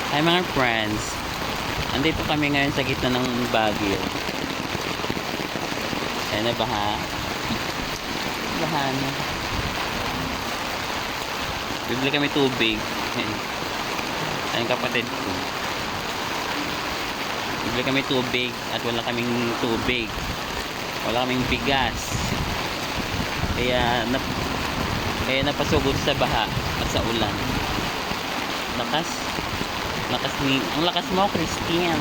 Hi mga friends, andito kami ngayon sa gitna ng Baguio. Ayan na baha. Baha na. Bibili kami tubig. Ayan kapatid ko. Bibili kami tubig at wala kaming tubig. Wala kaming bigas. Kaya napasugod sa baha at sa ulan. Ang lakas mo, Christian.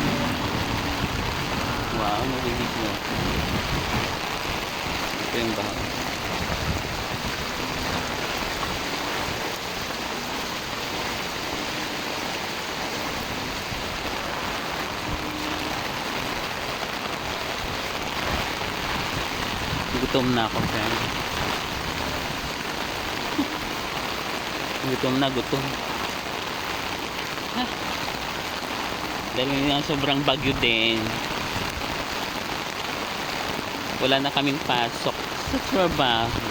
Wow, nabibig mo. Ito yung baha. Gutom na ako, friend. Gutom. Dahil nga sobrang bagyo din, wala na kaming pasok sa trabaho.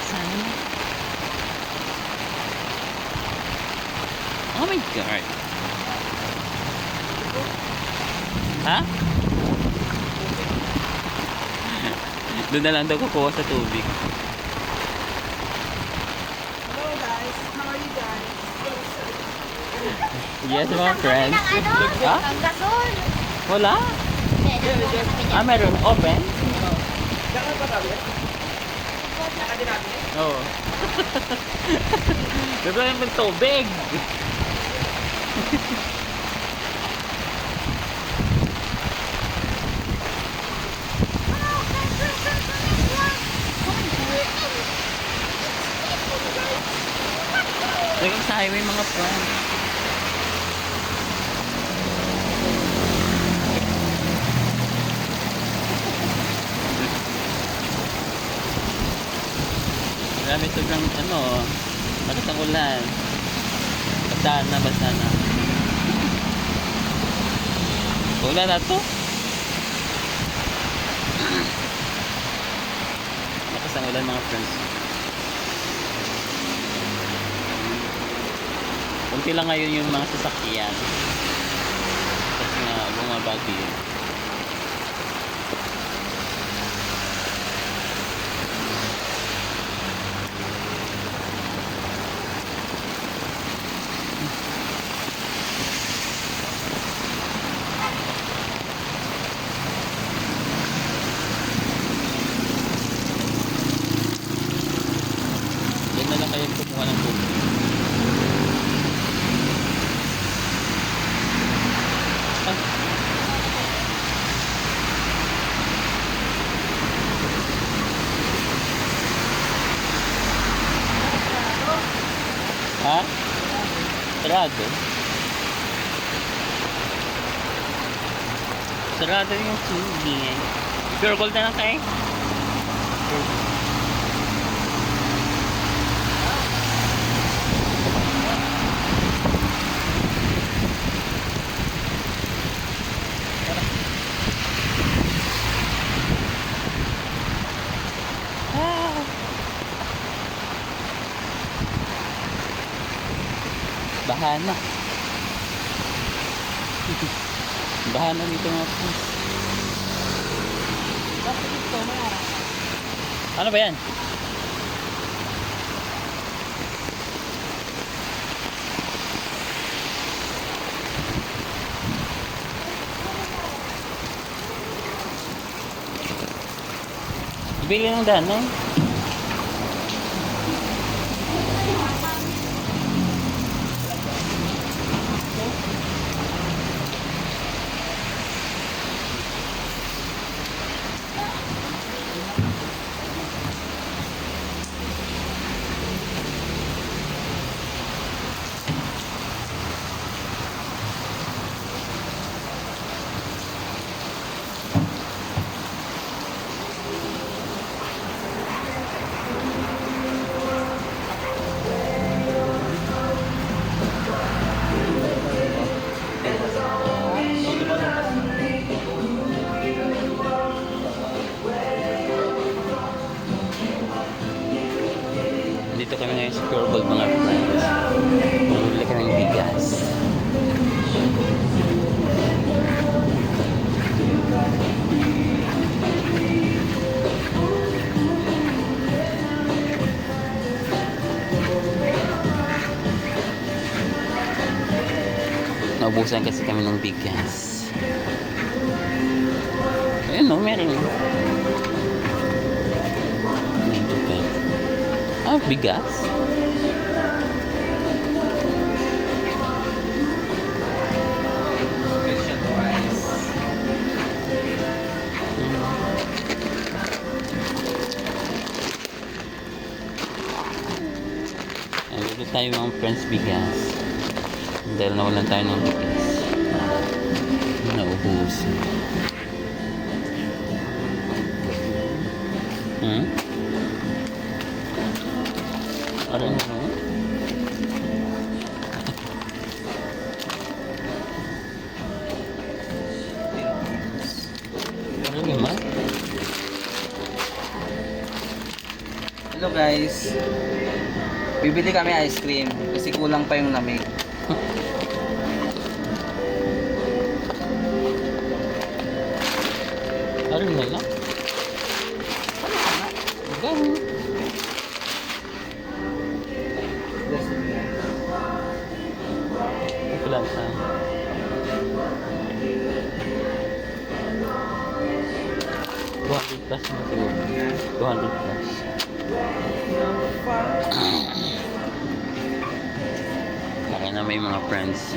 Sana. Oh my God. Ha? Doon na lang daw kukuha sa tubig. Hello guys, how are you guys? Yes, mga friends. Ha? Ang gasol. Wala? Meron. Open? Jangan pa tabi. Nakadi natin. Oo. Diba yung tubig? Laging sa highway mga friends. Grabe sobrang lakas ng ulan. Basa na. Ulan na to. Lakas ng ulan mga friends. Kunti lang ngayon yung mga sasakyan. Kasi nga bumabagyo. Doon na lang kayo kumuha ng tubig. Ha? Sarado. Sarado yung tubig. Pure gold na lang kayo. Bahana. Bahana dito mga friends. Bakit ito mayara? Ano ba yan? Bili ng dano. Naubusan kasi kami ng bigas. Ayun o, meron. 95. Ah, bigas? Special rice. Nalito tayo mga friends bigas. Dahil nawalan tayo ng bigas. Naubusan. Hmm? Ano mo? Ano naman? Hello guys. Bibili kami ice cream kasi kulang pa yung lamig. Ano na lang? Ganun. Wala sa 200 plus na siguro. 200 plus. Laki na may mga friends.